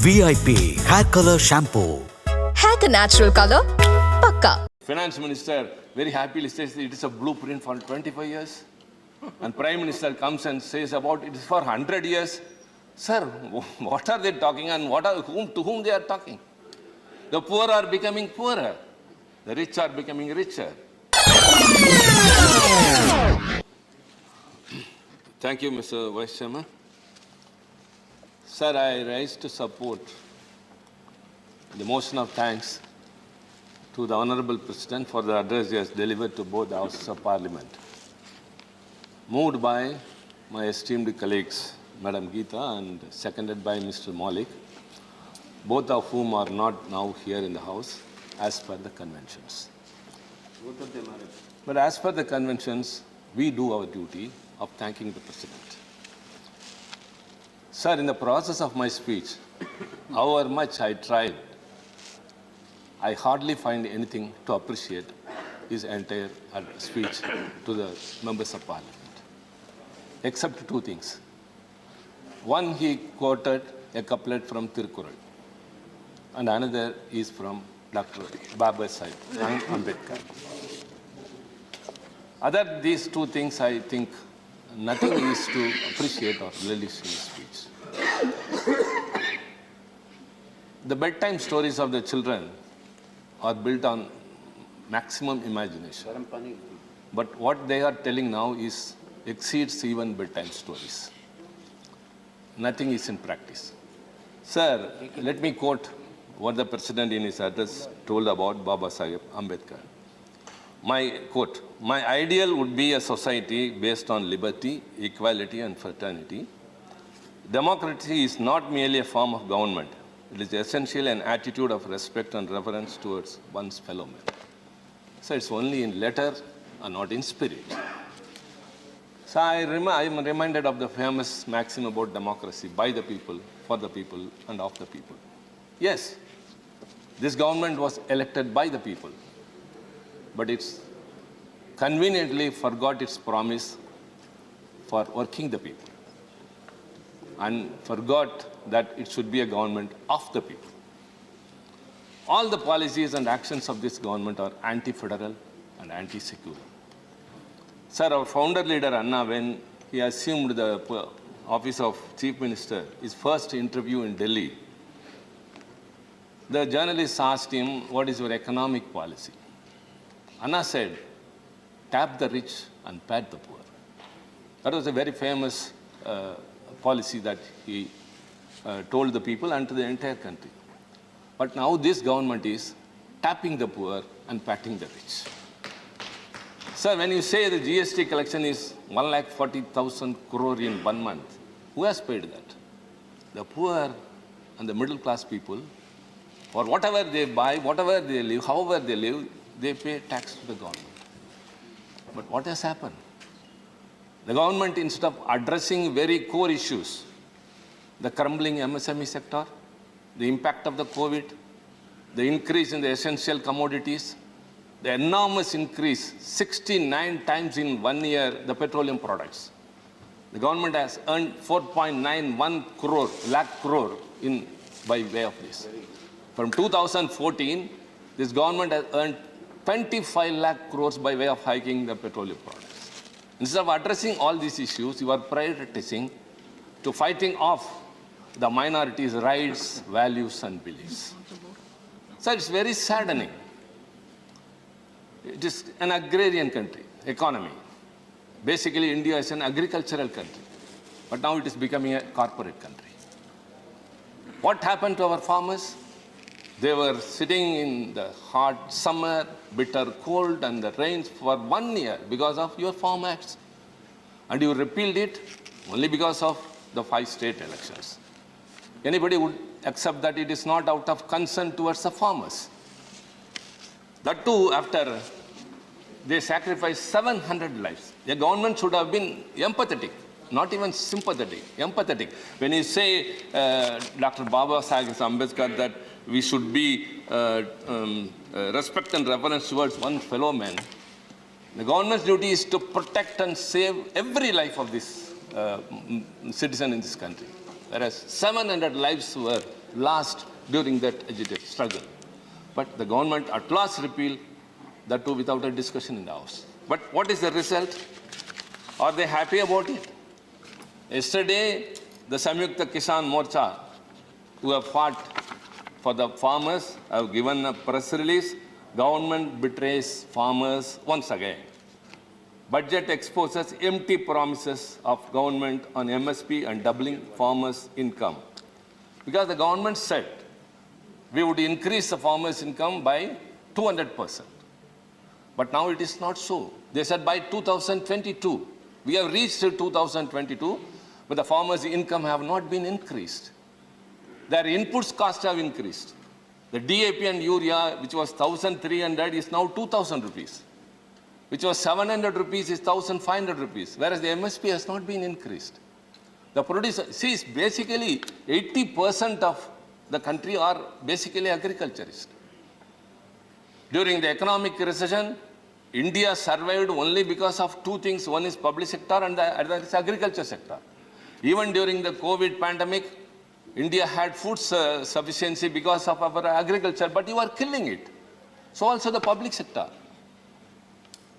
VIP Hair Color Shampoo. Hair ka natural color, pakka. Finance Minister very happily says it is a blueprint for 25 years. And Prime Minister comes and says about it is for 100 years. Sir, what are they talking and to whom they are talking? The poor are becoming poorer. The rich are becoming richer. Thank you, Mr. Vice Chairman. Sir, I rise to support the motion of thanks to the Honorable President for the address he has delivered to both the Houses of Parliament. Moved by my esteemed colleagues, Madam Geeta, and seconded by Mr. Malik, both of whom are not now here in the House as per the conventions. Both of them are. But as per the conventions, we do our duty of thanking the President. Sir, in the process of my speech, however much I tried, I hardly find anything to appreciate his entire speech to the members of Parliament, except two things. One, he quoted a couplet from Tirukkural, and another is from Dr. Baba Sahib Ambedkar. Other these two things, I think nothing is to appreciate or relish in his speech. The bedtime stories of the children are built on maximum imagination. But what they are telling now exceeds even bedtime stories. Nothing is in practice. Sir, let me quote what the President in his address told about Baba Sahib Ambedkar. My quote, "My ideal would be a society based on liberty, equality and fraternity. Democracy is not merely a form of government. It is essentially an attitude of respect and reverence towards one's fellow man." So it's only in letter and not in spirit. So I am reminded of the famous maxim about democracy: by the people, for the people, and of the people. Yes, this government was elected by the people, but it's conveniently forgot its promise for working the people and forgot that it should be a government of the people. All the policies and actions of this government are anti-federal and anti-secular. Sir, our founder leader Anna, when he assumed the office of Chief Minister, his first interview in Delhi, the journalist asked him, "What is your economic policy?" Anna said, "Tap the rich and pat the poor." That was a very famous policy that he told the people and to the entire country. But now this government is tapping the poor and patting the rich. Sir, when you say the GST collection is 1,40,000 crore in 1 month, who has paid that? The poor and the middle class people, or whatever they buy, whatever they live, however they live, they pay tax to the government. But what has happened? The government, instead of addressing very core issues, the crumbling MSME sector, the impact of the COVID, the increase in the essential commodities, the enormous increase, 69 times in 1 year, the petroleum products. The government has earned 4.91 lakh crore by way of this. From 2014, this government has earned 25 lakh crores by way of hiking the petroleum products. Instead of addressing all these issues, you are prioritizing to fighting off the minorities' rights, values, and beliefs. So it's very saddening. It is an agrarian country, economy. Basically, India is an agricultural country, but now it is becoming a corporate country. What happened to our farmers? They were sitting in the hot summer, bitter cold, and the rains for 1 year because of your Farm Acts. And you repealed it only because of the 5 state elections. Anybody would accept that it is not out of concern towards the farmers. That too, after they sacrificed 700 lives. The government should have been empathetic, not even sympathetic, empathetic. When you say, Dr. Baba Sahib Ambedkar, that we should be respect and reverence towards one fellow man, the government's duty is to protect and save every life of this citizen in this country. Whereas 700 lives were last during that agitated struggle. But the government at last repealed that too without a discussion in the House. But what is the result? Are they happy about it? Yesterday, the Samyukta Kisan Morcha, who have fought for the farmers, have given a press release. Government betrays farmers once again. Budget exposes empty promises of government on MSP and doubling farmers' income. Because the government said we would increase the farmers' income by 200%. But now it is not so. They said by 2022. We have reached 2022, but the farmers' income have not been increased. Their inputs cost have increased. The DAP and urea, which was 1,300, is now 2,000 rupees. Which was 700 rupees is 1,500 rupees, whereas the MSP has not been increased. The producer, see, it's basically 80% of the country are basically agriculturists. During the economic recession, India survived only because of two things. One is public sector and the other is agriculture sector. Even during the COVID pandemic, India had food sufficiency because of our agriculture, but you are killing it. So also the public sector.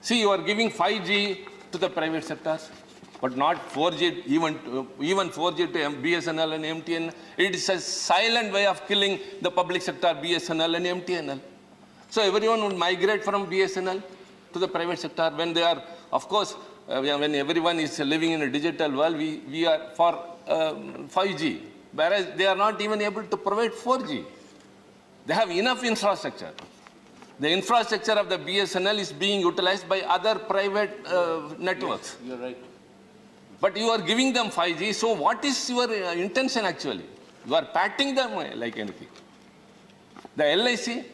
See, you are giving 5G to the private sectors, but not 4G, even 4G to BSNL and MTNL. It is a silent way of killing the public sector, BSNL and MTNL. So everyone would migrate from BSNL to the private sector when they are, of course, when everyone is living in a digital world, we are for 5G, whereas they are not even able to provide 4G. They have enough infrastructure. The infrastructure of the BSNL is being utilized by other private networks. Yes, you're right. But you are giving them 5G, so what is your intention actually? You are patting them like anything. The LIC,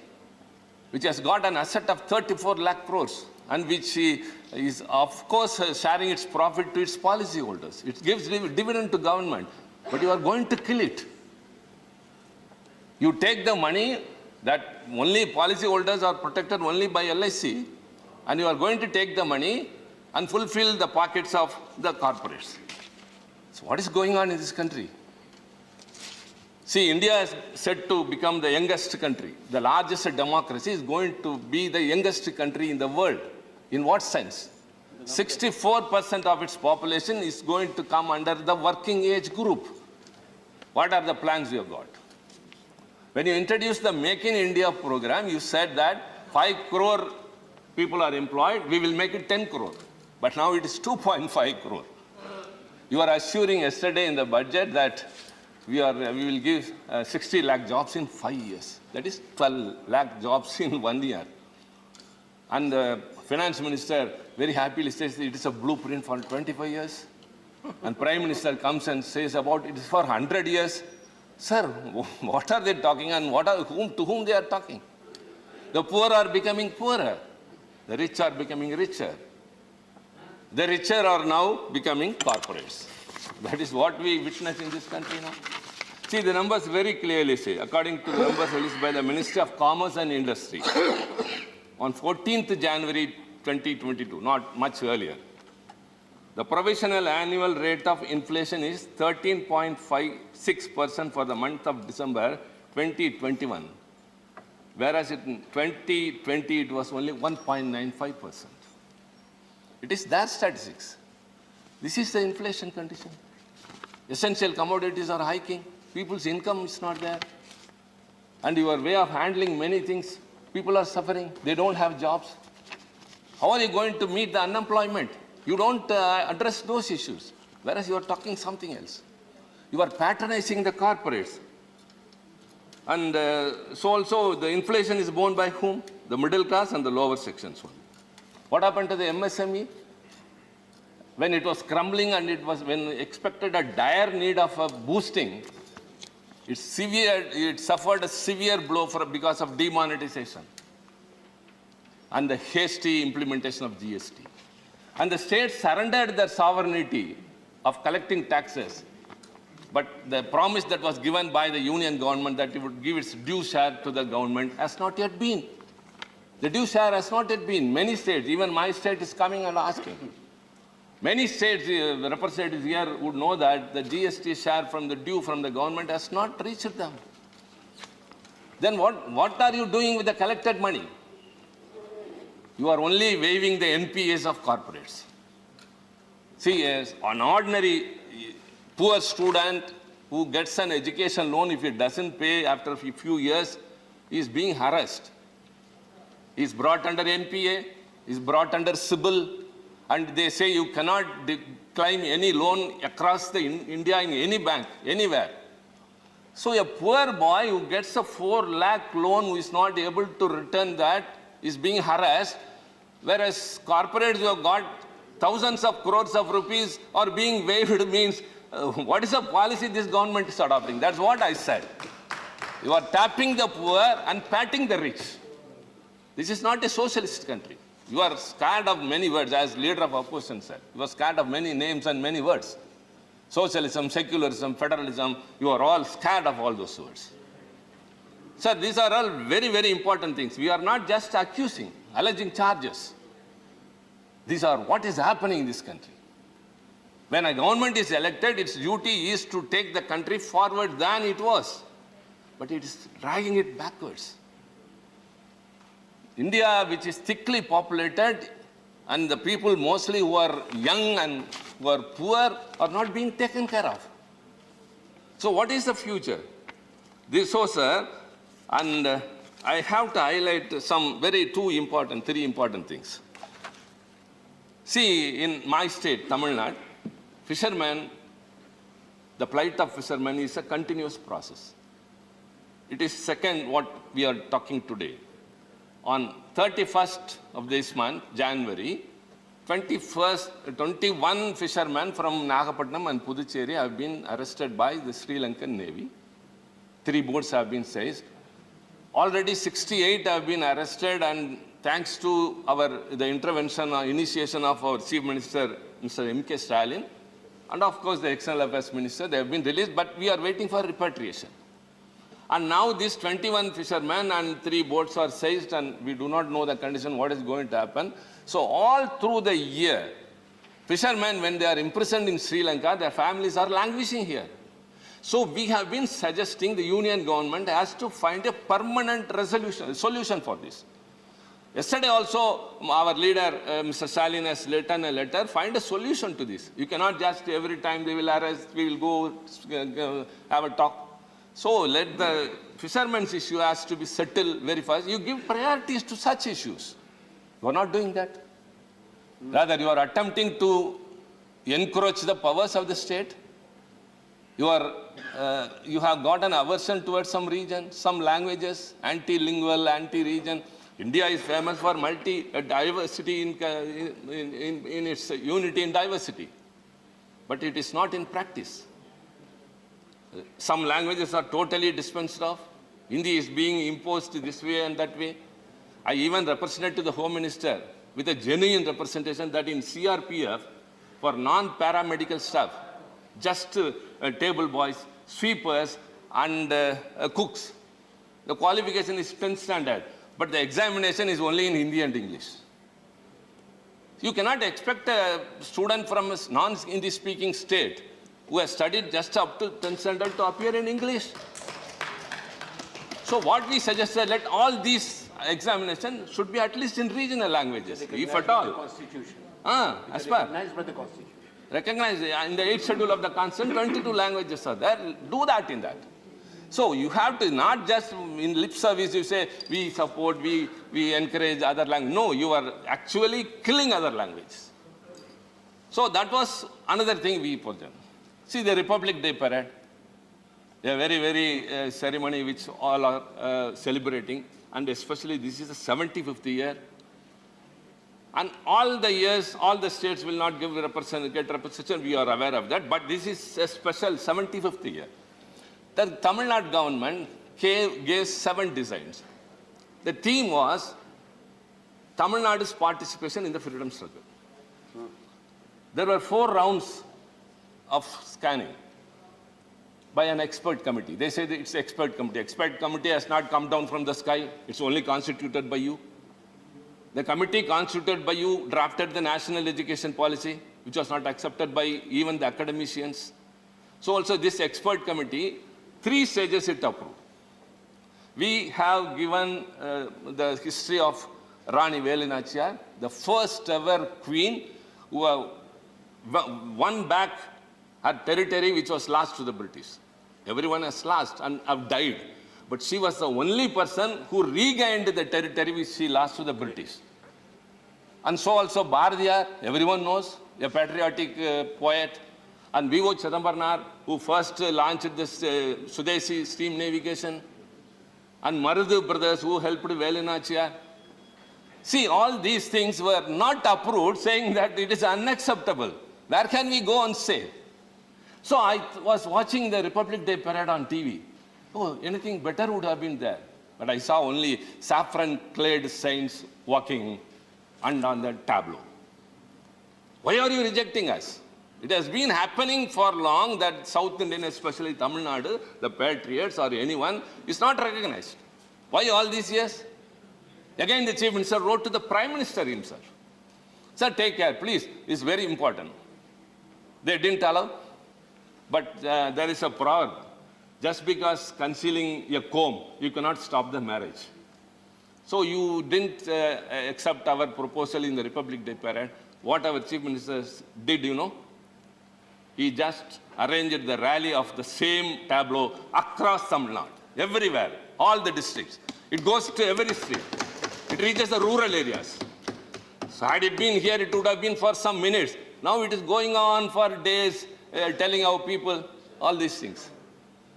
which has got an asset of 34 lakh crores and which is, of course, sharing its profit to its policyholders. It gives dividend to government, but you are going to kill it. You take the money that only policyholders are protected only by LIC, and you are going to take the money and fulfill the pockets of the corporates. So what is going on in this country? See, India is said to become the youngest country. The largest democracy is going to be the youngest country in the world. In what sense? 64% of its population is going to come under the working age group. What are the plans you have got? When you introduced the Make in India program, you said that 5 crore people are employed, we will make it 10 crore. But now it is 2.5 crore. You are assuring yesterday in the budget that we will give 60 lakh jobs in 5 years. That is 12 lakh jobs in 1 year. And the finance minister very happily says it is a blueprint for 25 years. And Prime Minister comes and says about it is for 100 years. Sir, what are they talking and to whom they are talking? The poor are becoming poorer. The rich are becoming richer. The richer are now becoming corporates. That is what we witness in this country now. See, the numbers very clearly say, according to the numbers released by the Ministry of Commerce and Industry, on 14th January 2022, not much earlier, the provisional annual rate of inflation is 13.56% for the month of December 2021, whereas in 2020 it was only 1.95%. It is their statistics. This is the inflation condition. Essential commodities are hiking. People's income is not there. And your way of handling many things, people are suffering. They don't have jobs. How are you going to meet the unemployment? You don't address those issues, whereas you are talking something else. You are patronizing the corporates. And so also the inflation is borne by whom? The middle class and the lower sections only. What happened to the MSME? When it was crumbling and when expected a dire need of a boosting, it suffered a severe blow because of demonetization and the hasty implementation of GST. And the states surrendered their sovereignty of collecting taxes. But the promise that was given by the union government that it would give its due share to the government has not yet been. The due share has not yet been. Many states, even my state is coming and asking. Many states, representatives here would know that the GST share from the due from the government has not reached them. Then what are you doing with the collected money? You are only waiving the NPAs of corporates. See, as an ordinary poor student who gets an education loan, if he doesn't pay after a few years, he is being harassed. He is brought under NPA, he is brought under CIBIL, and they say you cannot claim any loan across the India in any bank, anywhere. So a poor boy who gets a 4 lakh loan who is not able to return that is being harassed, whereas corporates who have got thousands of crores of rupees are being waived means what is the policy this government is adopting? That's what I said. You are tapping the poor and patting the rich. This is not a socialist country. You are scared of many words, as leader of opposition said. You are scared of many names and many words. Socialism, secularism, federalism, you are all scared of all those words. Sir, these are all very, very important things. We are not just accusing, alleging charges. These are what is happening in this country. When a government is elected, its duty is to take the country forward than it was. But it is dragging it backwards. India, which is thickly populated, and the people mostly who are young and who are poor are not being taken care of. So what is the future? Sir, and I have to highlight some three important things. See, in my state, Tamil Nadu, fishermen, the plight of fishermen is a continuous process. It is second what we are talking today. On 31st of this month, January, 21 fishermen from Nagapattinam and Puducherry have been arrested by the Sri Lankan Navy. 3 boats have been seized. Already 68 have been arrested, and thanks to the intervention or initiation of our Chief Minister, Mr. M.K. Stalin, and of course the External Affairs Minister, they have been released, but we are waiting for repatriation. And now these 21 fishermen and 3 boats are seized, and we do not know the condition, what is going to happen. So all through the year, fishermen, when they are imprisoned in Sri Lanka, their families are languishing here. So we have been suggesting the union government has to find a permanent solution for this. Yesterday also, our leader, Mr. Stalin, has written a letter, find a solution to this. You cannot just every time they will arrest, we will go have a talk. So let the fishermen's issue has to be settled very fast. You give priorities to such issues. You are not doing that. Rather, you are attempting to encroach the powers of the state. You have got an aversion towards some region, some languages, anti-lingual, anti-region. India is famous for diversity in its unity in diversity. But it is not in practice. Some languages are totally dispensed of. Hindi is being imposed this way and that way. I even represented to the Home Minister with a genuine representation that in CRPF, for non-paramedical staff, just table boys, sweepers, and cooks, the qualification is 10th standard, but the examination is only in Hindi and English. You cannot expect a student from a non-Hindi speaking state who has studied just up to 10th standard to appear in English. So what we suggested, let all these examinations should be at least in regional languages, if at all. Constitution. As per. Recognized by the Constitution. Recognized in the 8th schedule of the Constitution, 22 languages are there. Do that in that. So you have to not just in lip service you say we support, we encourage other language. No, you are actually killing other languages. So that was another thing we put in. See the Republic Day parade, a very, very ceremony which all are celebrating, and especially this is the 75th year. And all the years, all the states will not get representation, we are aware of that, but this is a special 75th year. The Tamil Nadu government gave 7 designs. The theme was Tamil Nadu's participation in the freedom struggle. There were 4 rounds of scanning by an expert committee. They say that it's an expert committee. Expert committee has not come down from the sky. It's only constituted by you. The committee constituted by you drafted the national education policy, which was not accepted by even the academicians. So also this expert committee, 3 stages it approved. We have given the history of Rani Velinachiyar, the first ever queen who won back her territory which was lost to the British. Everyone has lost and have died. But she was the only person who regained the territory which she lost to the British. And so also Bharadiyar, everyone knows, a patriotic poet. And V.O. Chidambaram, who first launched this Swadeshi steam navigation. And Marudhu brothers, who helped Velinachiyar. See, all these things were not approved, saying that it is unacceptable. Where can we go and say? So I was watching the Republic Day parade on TV. Oh, anything better would have been there. But I saw only saffron-clad saints walking and on the tableau. Why are you rejecting us? It has been happening for long that South Indian, especially Tamil Nadu, the patriots or anyone, is not recognized. Why all these years? Again, the Chief Minister wrote to the Prime Minister himself. Sir, take care, please. It's very important. They didn't allow. But there is a proverb. Just because concealing a comb, you cannot stop the marriage. So you didn't accept our proposal in the Republic Day parade. What our Chief Minister did, you know? He just arranged the rally of the same tableau across Tamil Nadu, everywhere, all the districts. It goes to every street. It reaches the rural areas. So had it been here, it would have been for some minutes. Now it is going on for days, telling our people all these things.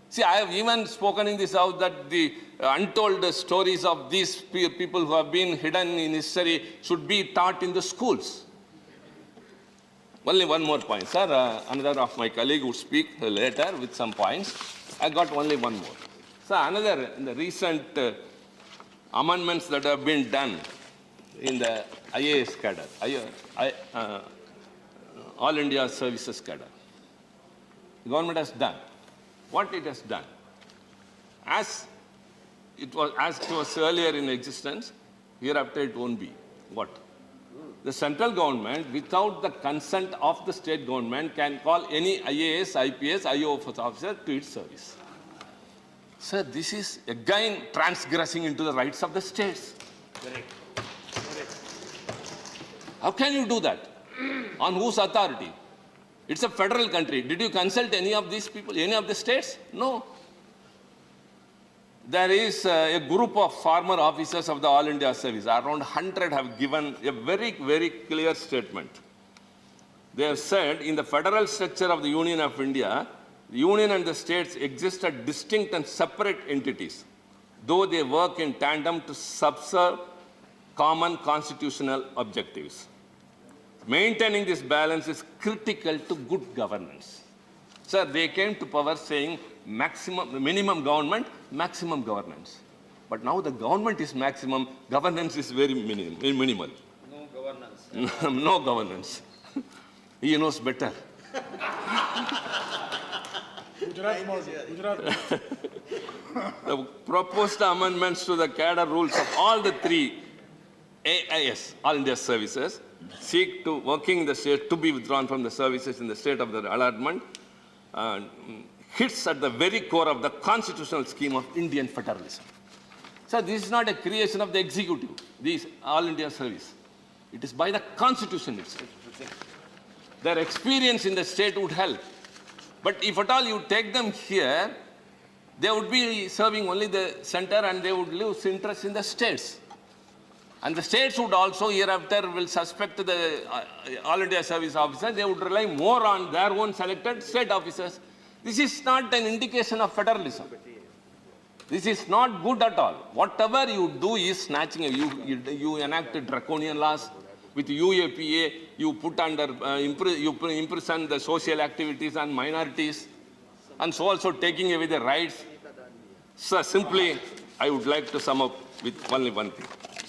See, I have even spoken in this house that the untold stories of these people who have been hidden in history should be taught in the schools. Only one more point, sir. Another of my colleague would speak later with some points. I got only one more. So another, in the recent amendments that have been done in the IAS cadre, All India Services cadre, the government has done. What it has done, as it was earlier in existence, hereafter it won't be. What? The central government, without the consent of the state government, can call any IAS, IPS, IOFS officer to its service. Sir, this is again transgressing into the rights of the states. Correct. How can you do that? On whose authority? It's a federal country. Did you consult any of these people, any of the states? No. There is a group of former officers of the All India Service, around 100 have given a very, very clear statement. They have said, in the federal structure of the Union of India, the Union and the states exist as distinct and separate entities, though they work in tandem to subserve common constitutional objectives. Maintaining this balance is critical to good governance. Sir, they came to power saying minimum government, maximum governance. But now the government is maximum, governance is very minimal. No governance. No governance. He knows better. The proposed amendments to the cadre rules of all the three AIS, All India Services, seek to working in the state to be withdrawn from the services in the state of the allotment, hits at the very core of the constitutional scheme of Indian federalism. So this is not a creation of the executive, this All India Service. It is by the constitution itself. Their experience in the state would help. But if at all you take them here, they would be serving only the center and they would lose interest in the states. And the states would also hereafter will suspect the All India Service officers. They would rely more on their own selected state officers. This is not an indication of federalism. This is not good at all. Whatever you do is snatching. You enact draconian laws. With UAPA, you put under, you imprison the social activities and minorities. And so also taking away the rights. So simply, I would like to sum up with only one thing.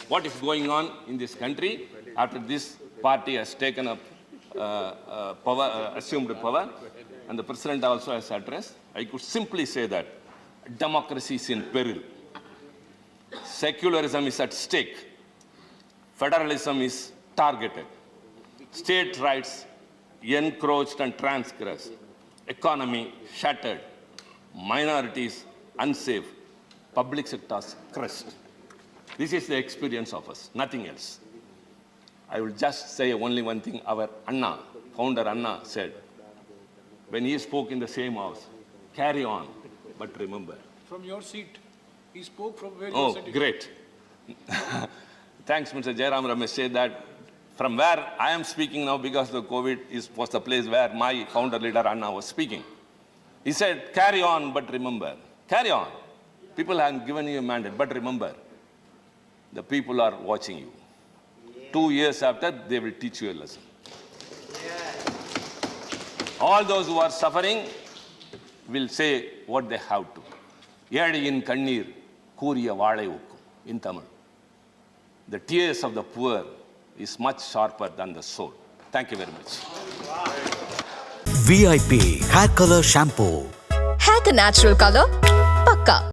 What is going on in this country after this party has taken up assumed power, and the president also has addressed? I could simply say that democracy is in peril. Secularism is at stake. Federalism is targeted. State rights encroached and transgressed. Economy shattered. Minorities unsafe. public sector's crest. This is the experience of us, nothing else. I will just say only one thing. Our Anna, founder Anna, said, when he spoke in the same house, carry on, but remember. From your seat. He spoke from where you Oh, are sitting. great. Thanks, Mr. Jairam Ramesh said that from where I am speaking now, because the COVID was the place where my founder leader Anna was speaking. He said, carry on, but remember. Carry on. People have given you a mandate, but remember, the people are watching you. 2 years after, they will teach you a lesson. All those who are suffering will say what they have to. Yadiyin kannir kooriya vaazhai ukku in Tamil. The tears of the poor is much sharper than the sword. Thank you very much. VIP Hair Color Shampoo. Hair ka natural color, pakka.